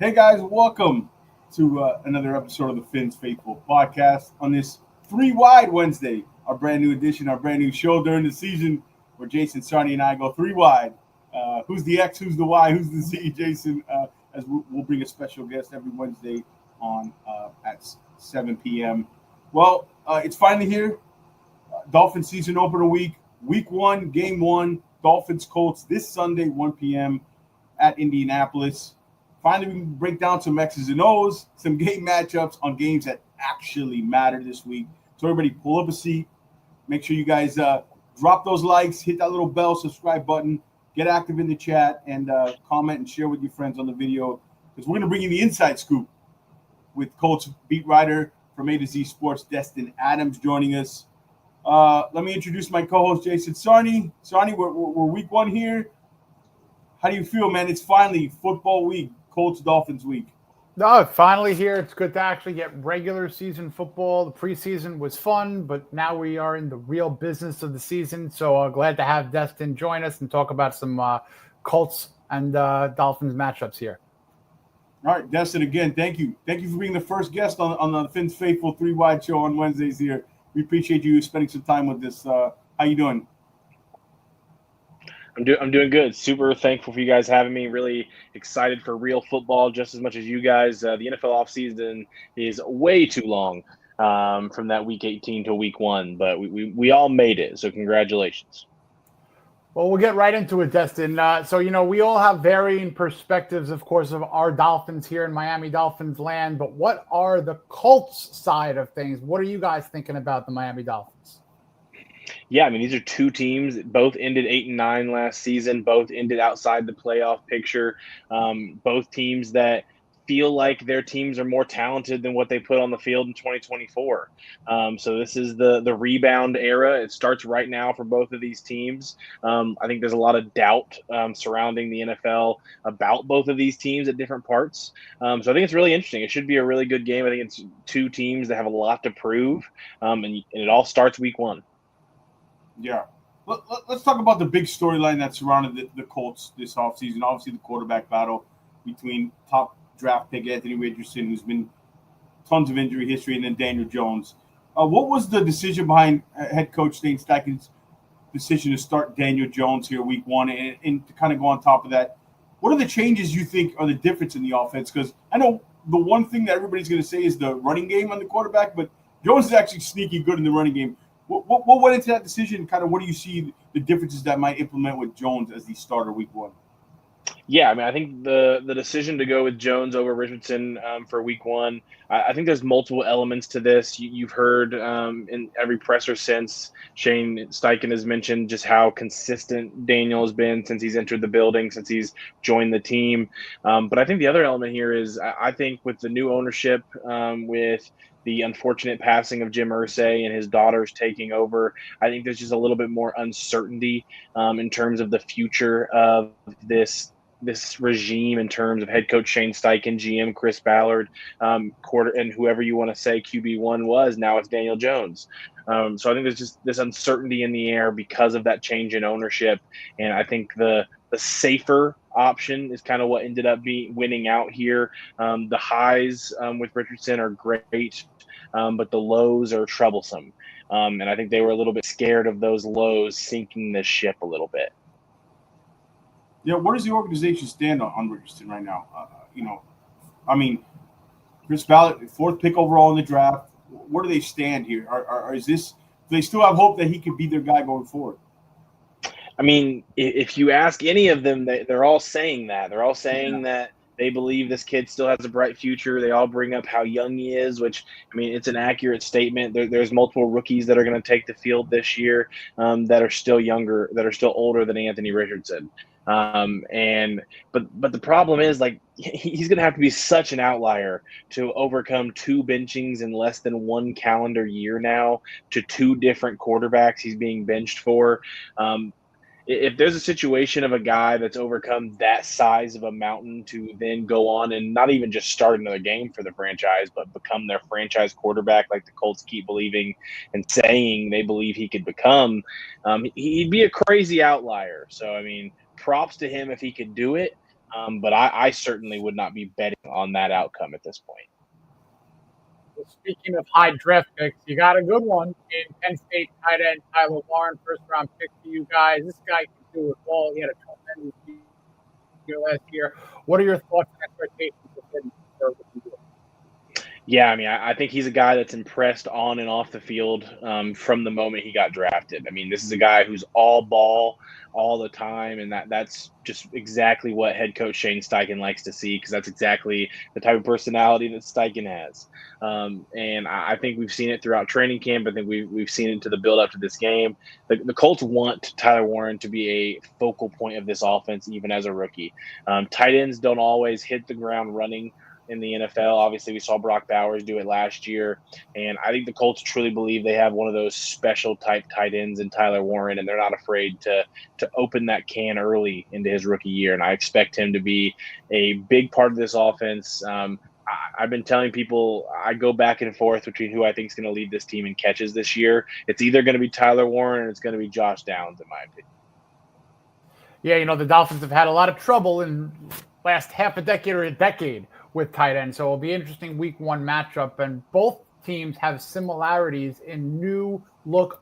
Hey guys, welcome to another episode of the Fins Faithful podcast on this Three Wide Wednesday, our brand new edition, our brand new show during the season where Jason, Sarni, and I go three wide. Who's the X, who's the Y, who's the Z, Jason, as we'll bring a special guest every Wednesday on at 7 p.m. Well, it's finally here. Dolphins season opener week one, game one, Dolphins Colts this Sunday, 1 p.m. at Indianapolis. Finally, we can break down some X's and O's, some game matchups on games that actually matter this week. So everybody pull up a seat. Make sure you guys drop those likes, hit that little bell, subscribe button, get active in the chat, and comment and share with your friends on the video because we're going to bring you the inside scoop with Colts beat writer from A to Z Sports, Destin Adams, joining us. Let me introduce my co-host, Jason Sarni. Sarni, we're week one here. How do you feel, man? It's finally football week, Colts Dolphins week. No, finally here. It's good to actually get regular season football. The preseason was fun, but now we are in the real business of the season. So glad to have Destin join us and talk about some Colts and Dolphins matchups here. All right, Destin, again, thank you. Thank you for being the first guest on the Fins Faithful 3 Wide show on Wednesdays here. We appreciate you spending some time with us. How you doing? I'm doing good. Super thankful for you guys having me. Really excited for real football just as much as you guys. The NFL offseason is way too long from that week 18 to week 1, but we all made it. So congratulations. Well, we'll get right into it, Destin. So, we all have varying perspectives, of course, of our Dolphins here in Miami Dolphins land. But what are the Colts side of things? What are you guys thinking about the Miami Dolphins? Yeah, I mean, these are two teams that both ended 8-9 last season, both ended outside the playoff picture. Both teams that feel like their teams are more talented than what they put on the field in 2024. So this is the rebound era. It starts right now for both of these teams. I think there's a lot of doubt surrounding the NFL about both of these teams at different parts. So I think it's really interesting. It should be a really good game. I think it's two teams that have a lot to prove, and it all starts week 1. Yeah. Let's talk about the big storyline that surrounded the Colts this offseason. Obviously, the quarterback battle between top draft pick Anthony Richardson, who's been tons of injury history, and then Daniel Jones. What was the decision behind head coach Shane Steichen's decision to start Daniel Jones here week 1? And to kind of go on top of that, what are the changes you think are the difference in the offense? Because I know the one thing that everybody's going to say is the running game on the quarterback, but Jones is actually sneaky good in the running game. What went into that decision? Kind of what do you see the differences that might implement with Jones as the starter week 1? Yeah, I mean, I think the decision to go with Jones over Richardson for week 1, I think there's multiple elements to this. You've heard in every presser since Shane Steichen has mentioned just how consistent Daniel has been since he's entered the building, since he's joined the team. But I think the other element here is I think with the new ownership, with the unfortunate passing of Jim Irsay and his daughters taking over, I think there's just a little bit more uncertainty in terms of the future of this regime in terms of head coach Shane Steichen, GM Chris Ballard, and whoever you want to say QB1 was. Now it's Daniel Jones. So I think there's just this uncertainty in the air because of that change in ownership. And I think the safer option is kind of what ended up winning out here. The highs with Richardson are great, but the lows are troublesome. And I think they were a little bit scared of those lows sinking the ship a little bit. Yeah, where does the organization stand on Richardson right now? I mean, Chris Ballard, 4th pick overall in the draft. Where do they stand here? Do they still have hope that he could be their guy going forward? I mean, if you ask any of them, they're all saying that. They're all saying that they believe this kid still has a bright future. They all bring up how young he is, which, I mean, it's an accurate statement. There's multiple rookies that are going to take the field this year that are still younger, that are still older than Anthony Richardson. But the problem is, like, he's going to have to be such an outlier to overcome 2 benchings in less than 1 calendar year now to 2 different quarterbacks he's being benched for. If there's a situation of a guy that's overcome that size of a mountain to then go on and not even just start another game for the franchise, but become their franchise quarterback like the Colts keep believing and saying they believe he could become, he'd be a crazy outlier. So, I mean, props to him if he could do it. But I certainly would not be betting on that outcome at this point. Well, speaking of high draft picks, you got a good one in Penn State tight end Tyler Warren, first round pick for you guys. This guy can do it all. He had a tremendous year last year. What are your thoughts and expectations for him? Yeah, I mean, I think he's a guy that's impressed on and off the field from the moment he got drafted. I mean, this is a guy who's all ball all the time, and that's just exactly what head coach Shane Steichen likes to see, because that's exactly the type of personality that Steichen has. And I think we've seen it throughout training camp. I think we've seen it to the build up to this game. The Colts want Tyler Warren to be a focal point of this offense, even as a rookie. Tight ends don't always hit the ground running in the NFL. Obviously, we saw Brock Bowers do it last year, and I think the Colts truly believe they have one of those special type tight ends in Tyler Warren, and they're not afraid to open that can early into his rookie year. And I expect him to be a big part of this offense. I've been telling people I go back and forth between who I think is going to lead this team in catches this year. It's either going to be Tyler Warren or it's going to be Josh Downs, in my opinion. Yeah, the Dolphins have had a lot of trouble in last half a decade or a decade with tight end. So it'll be an interesting week one matchup. And both teams have similarities in new look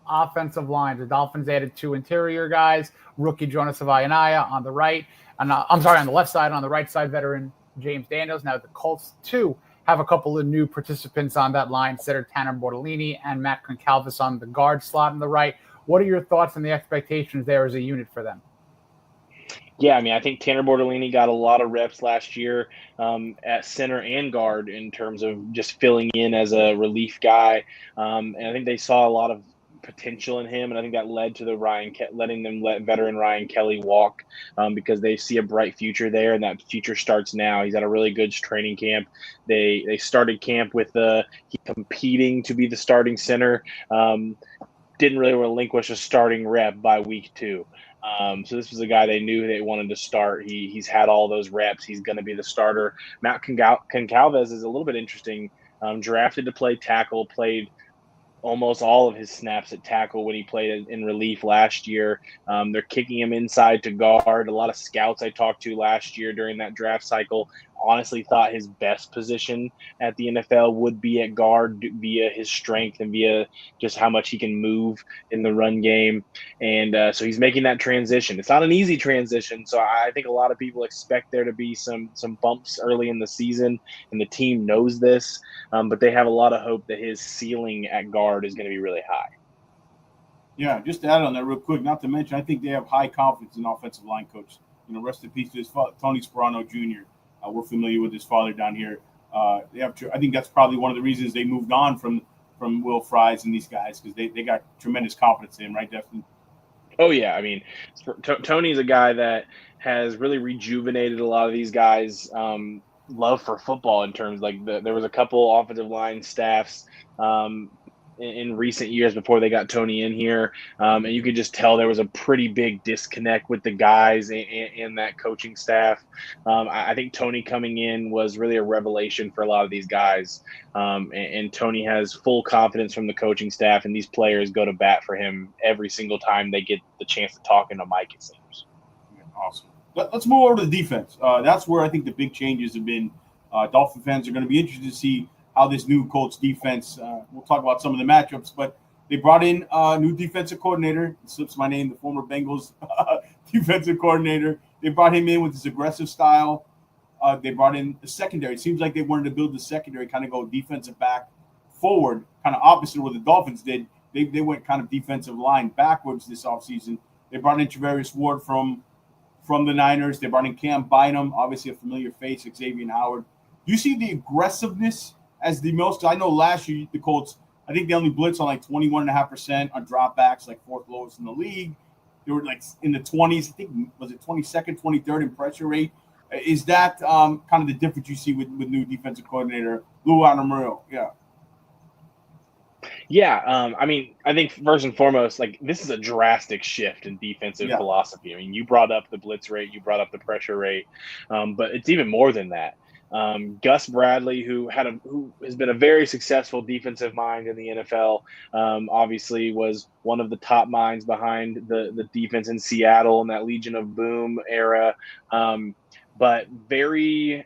offensive lines. The Dolphins added 2 interior guys, rookie Jonas Avayanaya on the right. On the left side. On the right side, veteran James Daniels. Now the Colts, too, have a couple of new participants on that line, center Tanner Bortolini and Matt Concalvis on the guard slot on the right. What are your thoughts and the expectations there as a unit for them? Yeah, I mean, I think Tanner Bortolini got a lot of reps last year at center and guard in terms of just filling in as a relief guy. And I think they saw a lot of potential in him, and I think that led to letting them let veteran Ryan Kelly walk because they see a bright future there, and that future starts now. He's at a really good training camp. They started camp with he competing to be the starting center. Didn't really relinquish a starting rep by week 2. So this was a guy they knew they wanted to start. He's had all those reps. He's going to be the starter. Matt Concalves is a little bit interesting. Drafted to play tackle, played almost all of his snaps at tackle when he played in relief last year. They're kicking him inside to guard. A lot of scouts I talked to last year during that draft cycle honestly thought his best position at the NFL would be at guard via his strength and via just how much he can move in the run game. And so he's making that transition. It's not an easy transition, so I think a lot of people expect there to be some bumps early in the season, and the team knows this, but they have a lot of hope that his ceiling at guard is going to be really high. Yeah, just to add on that real quick, not to mention, I think they have high confidence in offensive line coach. Rest in peace to his father, Tony Sperano Jr. We're familiar with his father down here. I think that's probably one of the reasons they moved on from Will Fries and these guys, because they got tremendous confidence in him, right, Destin? Oh, yeah. I mean, Tony's a guy that has really rejuvenated a lot of these guys' love for football in terms there was a couple offensive line staffs in recent years before they got Tony in here. And you could just tell there was a pretty big disconnect with the guys and that coaching staff. I think Tony coming in was really a revelation for a lot of these guys. And Tony has full confidence from the coaching staff, and these players go to bat for him every single time they get the chance to talk into Mike, it seems. Awesome. Let's move over to the defense. That's where I think the big changes have been. Dolphin fans are going to be interested to see how this new Colts defense, we'll talk about some of the matchups, but they brought in a new defensive coordinator. It slips my name, the former Bengals defensive coordinator. They brought him in with his aggressive style. They brought in the secondary. It seems like they wanted to build the secondary, kind of go defensive back forward, kind of opposite of what the Dolphins did. They went kind of defensive line backwards this offseason. They brought in Travarius Ward from the Niners. They brought in Cam Bynum, obviously a familiar face, Xavier Howard. Do you see the aggressiveness as the most? I know last year the Colts, I think they only blitzed on like 21.5% on dropbacks, like 4th lowest in the league. They were like in the 20s. I think, was it 22nd, 23rd in pressure rate? Is that kind of the difference you see with new defensive coordinator Lou Anarumo? Yeah. Yeah, I mean, I think first and foremost, this is a drastic shift in defensive philosophy. I mean, you brought up the blitz rate, you brought up the pressure rate, but it's even more than that. Gus Bradley, who has been a very successful defensive mind in the NFL, obviously was one of the top minds behind the defense in Seattle in that Legion of Boom era. But he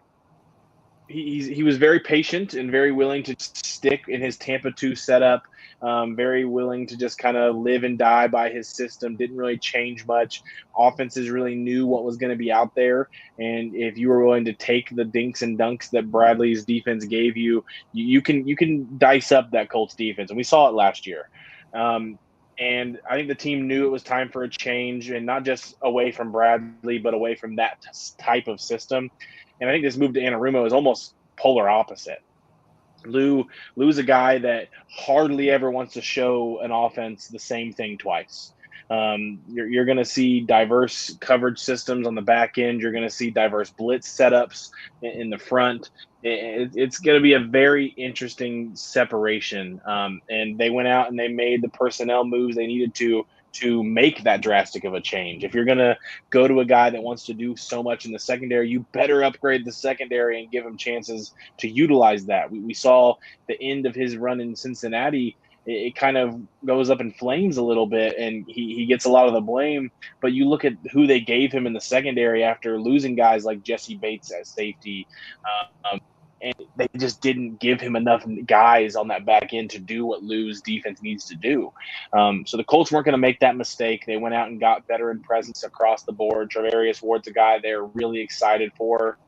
was very patient and very willing to stick in his Tampa 2 setup, very willing to just kind of live and die by his system, didn't really change much. Offenses really knew what was going to be out there, and if you were willing to take the dinks and dunks that Bradley's defense gave you, you can dice up that Colts defense, and we saw it last year. And I think the team knew it was time for a change, and not just away from Bradley, but away from that type of system. And I think this move to Anarumo is almost polar opposite. Lou's a guy that hardly ever wants to show an offense the same thing twice. You're going to see diverse coverage systems on the back end. You're going to see diverse blitz setups in the front. It's going to be a very interesting separation. And they went out and they made the personnel moves they needed to make that drastic of a change. If you're going to go to a guy that wants to do so much in the secondary, you better upgrade the secondary and give him chances to utilize that. We saw the end of his run in Cincinnati. It kind of goes up in flames a little bit, and he gets a lot of the blame. But you look at who they gave him in the secondary after losing guys like Jesse Bates at safety, and they just didn't give him enough guys on that back end to do what Lou's defense needs to do. So the Colts weren't going to make that mistake. They went out and got veteran presence across the board. Travarius Ward's a guy they're really excited for.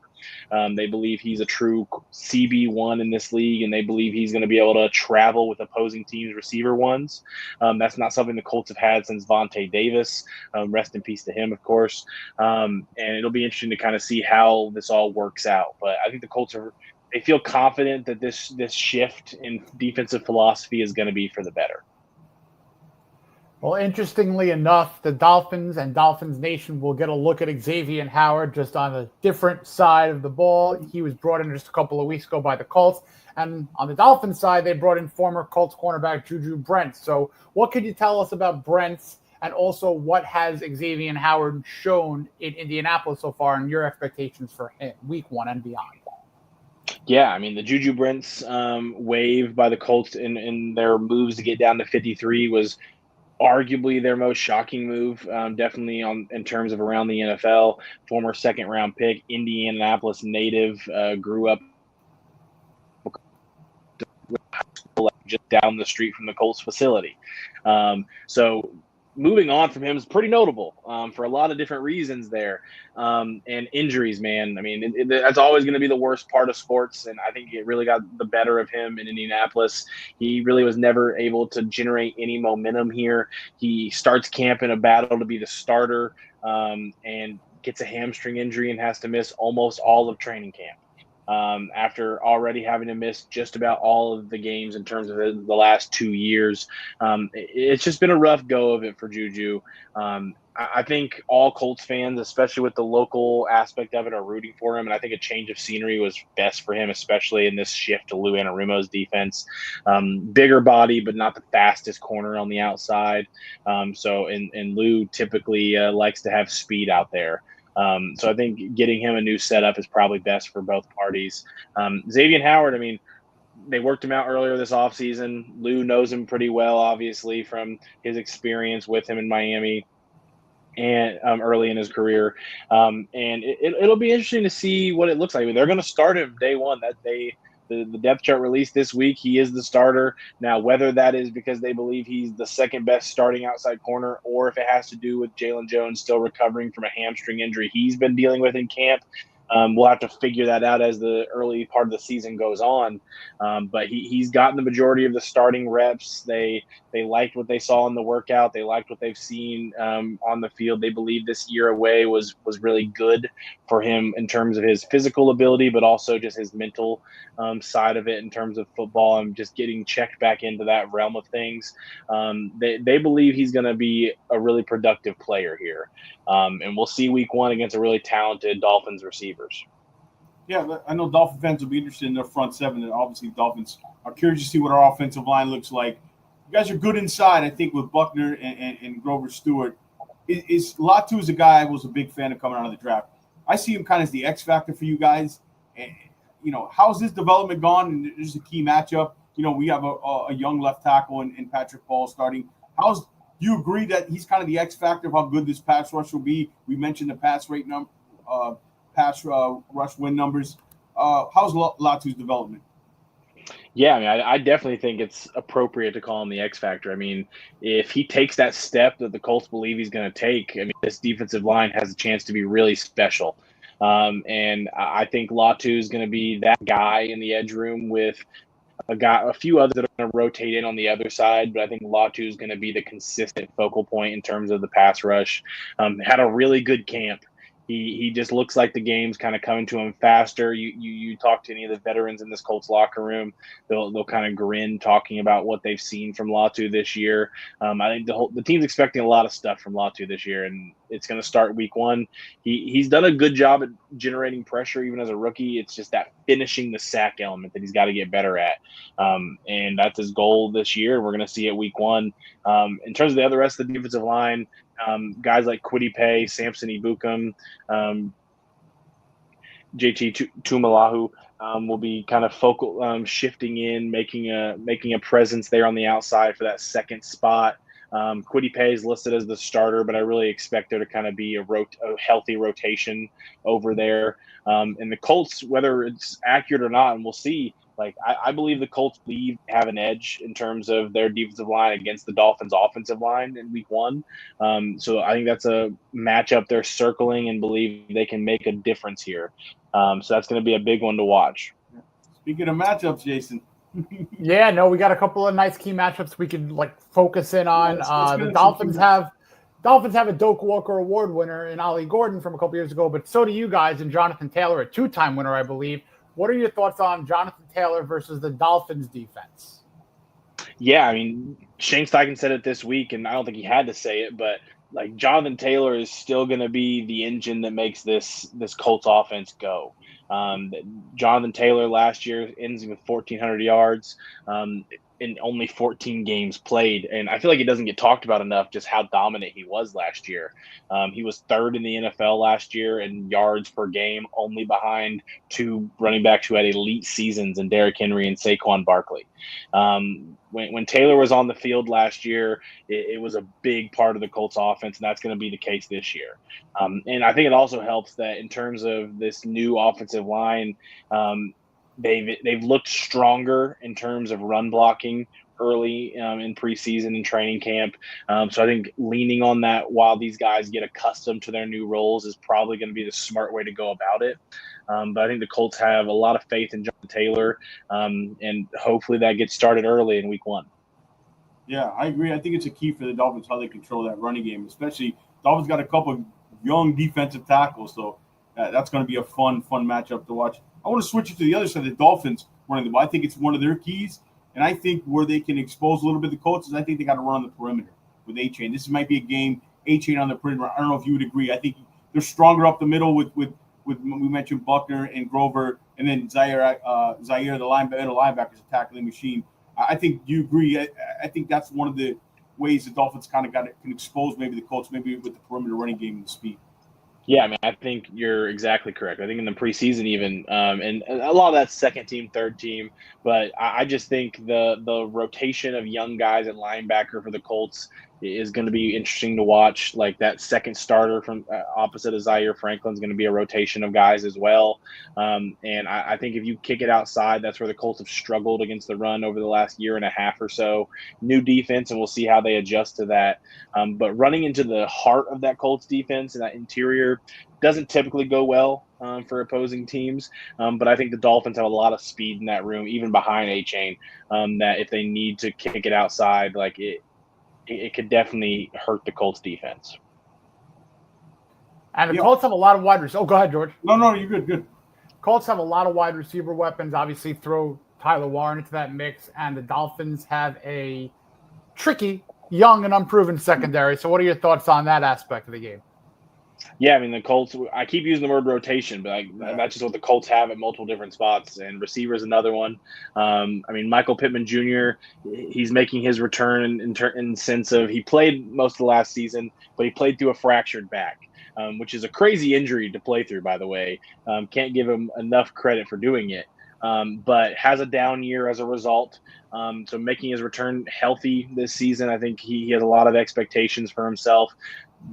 They believe he's a true CB1 in this league, and they believe he's going to be able to travel with opposing teams' receiver ones. That's not something the Colts have had since Vontae Davis. Rest in peace to him, of course. And it'll be interesting to kind of see how this all works out. But I think the Colts they feel confident that this shift in defensive philosophy is going to be for the better. Well, interestingly enough, the Dolphins and Dolphins Nation will get a look at Xavier Howard just on a different side of the ball. He was brought in just a couple of weeks ago by the Colts. And on the Dolphins side, they brought in former Colts cornerback Juju Brents. So what could you tell us about Brents, and also what has Xavier Howard shown in Indianapolis so far, and your expectations for him week 1 and beyond? Yeah, I mean, the Juju Brents wave by the Colts in their moves to get down to 53 was arguably their most shocking move, definitely in terms of around the NFL. Former second-round pick, Indianapolis native, grew up just down the street from the Colts facility. So moving on from him is pretty notable for a lot of different reasons there. And injuries, man. I mean, that's always going to be the worst part of sports, and I think it really got the better of him in Indianapolis. He really was never able to generate any momentum here. He starts camp in a battle to be the starter and gets a hamstring injury and has to miss almost all of training camp. After already having to miss just about all of the games in terms of the last 2 years. It's just been a rough go of it for Juju. I think all Colts fans, especially with the local aspect of it, are rooting for him, and I think a change of scenery was best for him, especially in this shift to Lou Anarumo's defense. Bigger body, but not the fastest corner on the outside. And Lou typically likes to have speed out there. So I think getting him a new setup is probably best for both parties. Xavier Howard, I mean, they worked him out earlier this offseason. Lou knows him pretty well, obviously, from his experience with him in Miami and early in his career. And it'll be interesting to see what it looks like. They're going to start him day one. The depth chart released this week. He is the starter. Now, whether that is because they believe he's the second best starting outside corner, or if it has to do with Jalen Jones still recovering from a hamstring injury he's been dealing with in camp, we'll have to figure that out as the early part of the season goes on. But he's gotten the majority of the starting reps. They liked what they saw in the workout. They liked what they've seen on the field. They believe this year away was really good for him in terms of his physical ability, but also just his mental side of it in terms of football and just getting checked back into that realm of things. They believe he's going to be a really productive player here. And we'll see week 1 against a really talented Dolphins receivers. Yeah, I know Dolphin fans will be interested in their front seven, and obviously Dolphins are curious to see what our offensive line looks like. You guys are good inside, I think, with Buckner and Grover Stewart. Latu is a guy I was a big fan of coming out of the draft. I see him kind of as the X factor for you guys. And how's his development gone? And this is a key matchup. We have a young left tackle in Patrick Paul starting. Do you agree that he's kind of the X factor of how good this pass rush will be? We mentioned the pass rush win numbers. How's Latu's development? Yeah, I mean, I definitely think it's appropriate to call him the X factor. I mean, if he takes that step that the Colts believe he's going to take, I mean, this defensive line has a chance to be really special. And I think Latu is going to be that guy in the edge room with a few others that are going to rotate in on the other side, but I think Latu is going to be the consistent focal point in terms of the pass rush. Had a really good camp. He just looks like the game's kind of coming to him faster. You talk to any of the veterans in this Colts locker room, they'll kind of grin talking about what they've seen from Latu this year. I think the team's expecting a lot of stuff from Latu this year, and it's going to start week one. He's done a good job at generating pressure even as a rookie. It's just that finishing the sack element that he's got to get better at, and that's his goal this year. We're going to see it week one. In terms of the rest of the defensive line, guys like Kwity Paye, Samson Ebukam, JT Tumalahu will be kind of focal, shifting in, making a presence there on the outside for that second spot. Kwity Paye is listed as the starter, but I really expect there to kind of be a healthy rotation over there. And the Colts, whether it's accurate or not, and we'll see. Like I believe the Colts have an edge in terms of their defensive line against the Dolphins' offensive line in week one. So I think that's a matchup they're circling and believe they can make a difference here. So that's going to be a big one to watch. Speaking of matchups, Jason. Yeah, no, we got a couple of nice key matchups we could focus in on. The Dolphins have a Doak Walker Award winner in Ollie Gordon from a couple years ago, but so do you guys, and Jonathan Taylor, a two-time winner, I believe. What are your thoughts on Jonathan Taylor versus the Dolphins defense? Yeah, I mean, Shane Steichen said it this week, and I don't think he had to say it, but Jonathan Taylor is still going to be the engine that makes this Colts offense go. Jonathan Taylor last year ends with 1,400 yards in only 14 games played. And I feel like it doesn't get talked about enough just how dominant he was last year. He was third in the NFL last year in yards per game, only behind two running backs who had elite seasons in Derrick Henry and Saquon Barkley. When Taylor was on the field last year, it was a big part of the Colts offense, and that's going to be the case this year. And I think it also helps that in terms of this new offensive line, they've looked stronger in terms of run blocking early in preseason and training camp. So I think leaning on that while these guys get accustomed to their new roles is probably going to be the smart way to go about it. But I think the Colts have a lot of faith in Jonathan Taylor, and hopefully that gets started early in week one. Yeah, I agree. I think it's a key for the Dolphins how they control that running game, especially Dolphins got a couple of young defensive tackles, so that's going to be a fun matchup to watch. I want to switch it to the other side. The Dolphins running the ball. I think it's one of their keys, and I think where they can expose a little bit the Colts is I think they got to run on the perimeter with A-Chain. This might be a game A-Chain on the perimeter. I don't know if you would agree. I think they're stronger up the middle with we mentioned Buckner and Grover, and then Zaire, the linebacker, is a tackling machine. I think you agree. I think that's one of the ways the Dolphins kind of can expose maybe the Colts, maybe with the perimeter running game and the speed. Yeah, I mean, I think you're exactly correct. I think in the preseason even, and a lot of that's second team, third team, but I just think the rotation of young guys at linebacker for the Colts is going to be interesting to watch. Like that second starter from opposite of Zaire Franklin is going to be a rotation of guys as well. And I think if you kick it outside, that's where the Colts have struggled against the run over the last year and a half or so. New defense, and we'll see how they adjust to that. But running into the heart of that Colts defense and that interior doesn't typically go well for opposing teams. But I think the Dolphins have a lot of speed in that room, even behind A-Chain, that if they need to kick it outside, like it could definitely hurt the Colts defense. And the Colts have a lot of wide receivers. Oh, go ahead, George. No, you're good. Colts have a lot of wide receiver weapons. Obviously, throw Tyler Warren into that mix. And the Dolphins have a tricky, young, and unproven secondary. So what are your thoughts on that aspect of the game? Yeah, I mean, the Colts, I keep using the word rotation, but that's just what the Colts have at multiple different spots. And receiver is another one. I mean, Michael Pittman Jr., he's making his return in sense of he played most of the last season, but he played through a fractured back, which is a crazy injury to play through, by the way. Can't give him enough credit for doing it. But has a down year as a result. So making his return healthy this season, I think he has a lot of expectations for himself.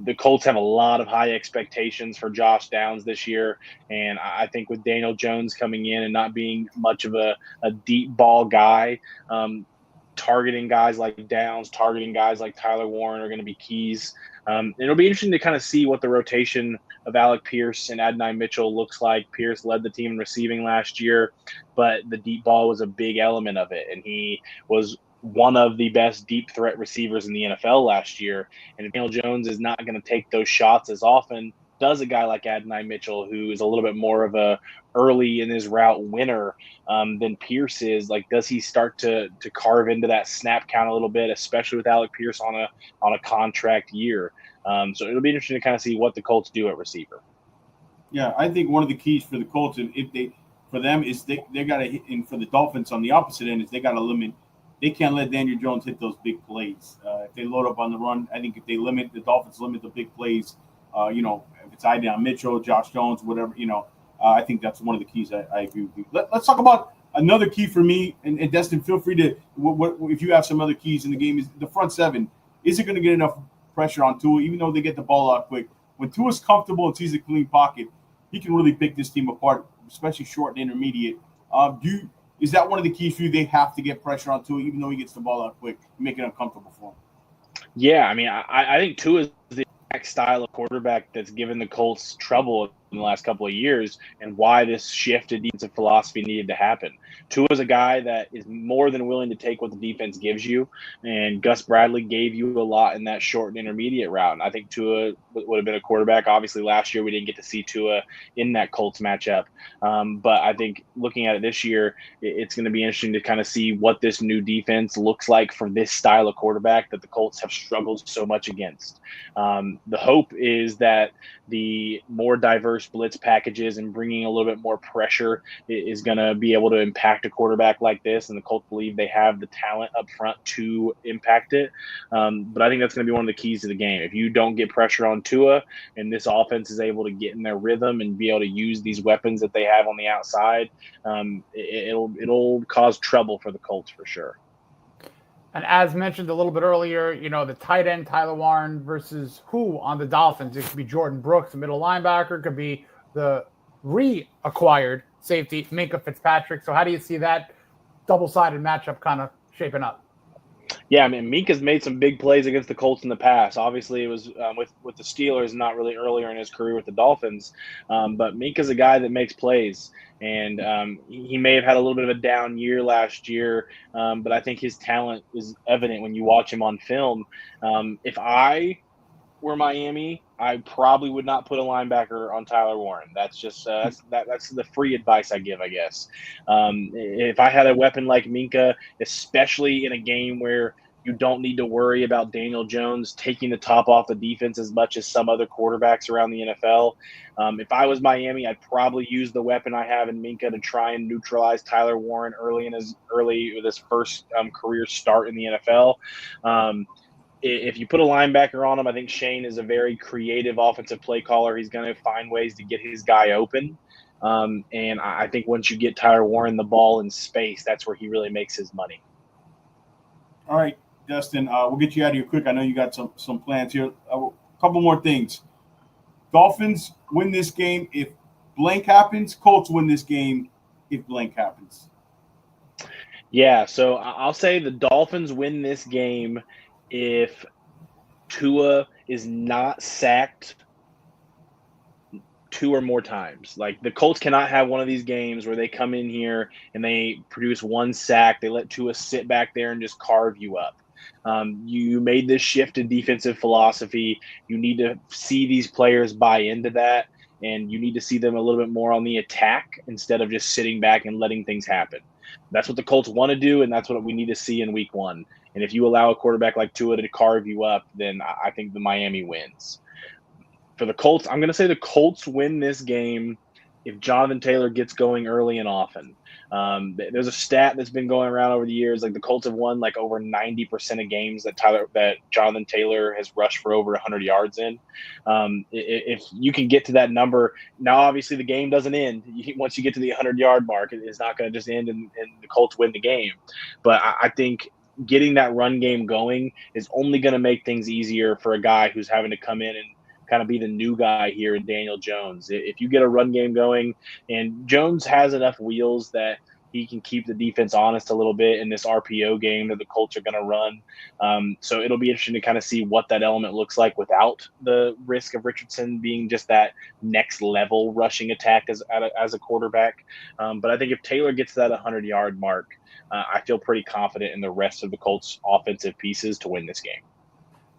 The Colts have a lot of high expectations for Josh Downs this year. And I think with Daniel Jones coming in and not being much of a deep ball guy, targeting guys like Downs, targeting guys like Tyler Warren are going to be keys. It'll be interesting to kind of see what the rotation of Alec Pierce and Adonai Mitchell looks like. Pierce led the team in receiving last year, but the deep ball was a big element of it. And he was one of the best deep threat receivers in the NFL last year. And if Daniel Jones is not going to take those shots as often, does a guy like Adonai Mitchell, who is a little bit more of a early in his route winner than Pierce is, like, does he start to carve into that snap count a little bit, especially with Alec Pierce on a contract year? So it'll be interesting to kind of see what the Colts do at receiver. Yeah, I think one of the keys for the Colts, for them is they got to, and for the Dolphins on the opposite end, is they got to limit. They can't let Daniel Jones hit those big plays. If they load up on the run, I think if they limit the Dolphins, limit the big plays. If it's Adonai Mitchell, Josh Jones, whatever, I think that's one of the keys. I agree with you. Let's talk about another key for me, and Destin, feel free to, if you have some other keys in the game, is the front seven. Is it going to get enough pressure on Tua, even though they get the ball out quick? When Tua's comfortable and sees a clean pocket, he can really pick this team apart, especially short and intermediate. Is that one of the keys for you? They have to get pressure on Tua, even though he gets the ball out quick, make it uncomfortable for him. Yeah, I mean, I think Tua is the exact style of quarterback that's given the Colts trouble in the last couple of years, and why this shift in defensive philosophy needed to happen. Tua is a guy that is more than willing to take what the defense gives you, and Gus Bradley gave you a lot in that short and intermediate route. And I think Tua would have been a quarterback. Obviously, last year we didn't get to see Tua in that Colts matchup, but I think looking at it this year, it's going to be interesting to kind of see what this new defense looks like for this style of quarterback that the Colts have struggled so much against. The hope is that the more diverse blitz packages and bringing a little bit more pressure is going to be able to impact a quarterback like this. And the Colts believe they have the talent up front to impact it. But I think that's going to be one of the keys to the game. If you don't get pressure on Tua and this offense is able to get in their rhythm and be able to use these weapons that they have on the outside, it'll cause trouble for the Colts for sure. And as mentioned a little bit earlier, the tight end, Tyler Warren versus who on the Dolphins? It could be Jordan Brooks, the middle linebacker. It could be the reacquired safety, Minkah Fitzpatrick. So how do you see that double-sided matchup kind of shaping up? Yeah, I mean, Minka's made some big plays against the Colts in the past. Obviously, it was with the Steelers, not really earlier in his career with the Dolphins. But Minka's a guy that makes plays, and he may have had a little bit of a down year last year, but I think his talent is evident when you watch him on film. If I were Miami, I probably would not put a linebacker on Tyler Warren. That's just that's the free advice I give, I guess. If I had a weapon like Minkah, especially in a game where you don't need to worry about Daniel Jones taking the top off the defense as much as some other quarterbacks around the NFL, if I was Miami, I'd probably use the weapon I have in Minkah to try and neutralize Tyler Warren early in his first career start in the NFL. If you put a linebacker on him, I think Shane is a very creative offensive play caller. He's going to find ways to get his guy open. And I think once you get Tyler Warren the ball in space, that's where he really makes his money. All right, Destin, we'll get you out of here quick. I know you got some plans here. A couple more things. Dolphins win this game if blank happens. Colts win this game if blank happens. Yeah, so I'll say the Dolphins win this game if Tua is not sacked 2 or more times. Like, the Colts cannot have one of these games where they come in here and they produce 1 sack, they let Tua sit back there and just carve you up. You made this shift in defensive philosophy. You need to see these players buy into that, and you need to see them a little bit more on the attack instead of just sitting back and letting things happen. That's what the Colts want to do, and that's what we need to see in week 1. And if you allow a quarterback like Tua to carve you up, then I think the Miami wins. For the Colts, I'm going to say the Colts win this game if Jonathan Taylor gets going early and often. There's a stat that's been going around over the years, like the Colts have won like over 90% of games that Jonathan Taylor has rushed for over 100 yards in. If you can get to that number, now obviously the game doesn't end once you get to the 100-yard mark. It's not going to just end and the Colts win the game. But I think getting that run game going is only going to make things easier for a guy who's having to come in and kind of be the new guy here in Daniel Jones. If you get a run game going, and Jones has enough wheels that he can keep the defense honest a little bit in this RPO game that the Colts are going to run. So it'll be interesting to kind of see what that element looks like without the risk of Richardson being just that next level rushing attack as a quarterback. But I think if Taylor gets to that 100-yard mark, I feel pretty confident in the rest of the Colts offensive pieces to win this game.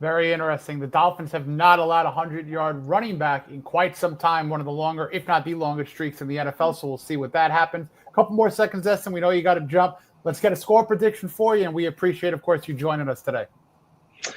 Very interesting. The Dolphins have not allowed a 100-yard running back in quite some time, one of the longer, if not the longest streaks in the NFL, so we'll see what that happens. A couple more seconds, Destin. We know you got to jump. Let's get a score prediction for you, and we appreciate, of course, you joining us today.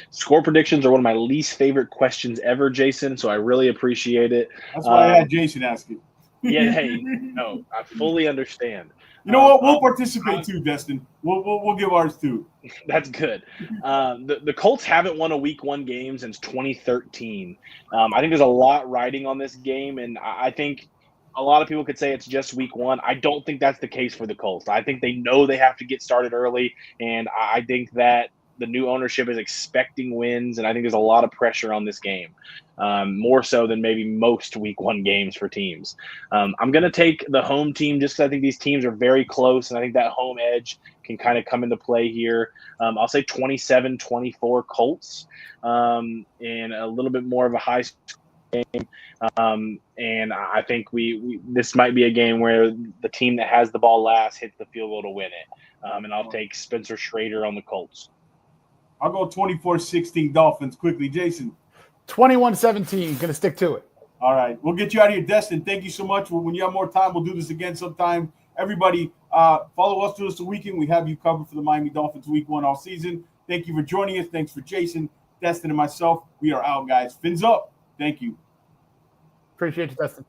Score predictions are one of my least favorite questions ever, Jason, so I really appreciate it. That's why I had Jason ask it. Yeah, hey, no, I fully understand. You know what? We'll participate too, Destin. We'll give ours too. That's good. The Colts haven't won a Week 1 game since 2013. I think there's a lot riding on this game, and I think a lot of people could say it's just Week 1. I don't think that's the case for the Colts. I think they know they have to get started early, and I think that the new ownership is expecting wins, and I think there's a lot of pressure on this game, more so than maybe most Week 1 games for teams. I'm going to take the home team just because I think these teams are very close, and I think that home edge can kind of come into play here. I'll say 27-24 Colts, and a little bit more of a high game. And I think this might be a game where the team that has the ball last hits the field goal to win it. And I'll take Spencer Schrader on the Colts. I'll go 24-16 Dolphins quickly. Jason. 21-17. Going to stick to it. All right. We'll get you out of here, Destin. Thank you so much. When you have more time, we'll do this again sometime. Everybody, follow us through this weekend. We have you covered for the Miami Dolphins Week 1 all season. Thank you for joining us. Thanks for Jason, Destin, and myself. We are out, guys. Fins up. Thank you. Appreciate you, Destin.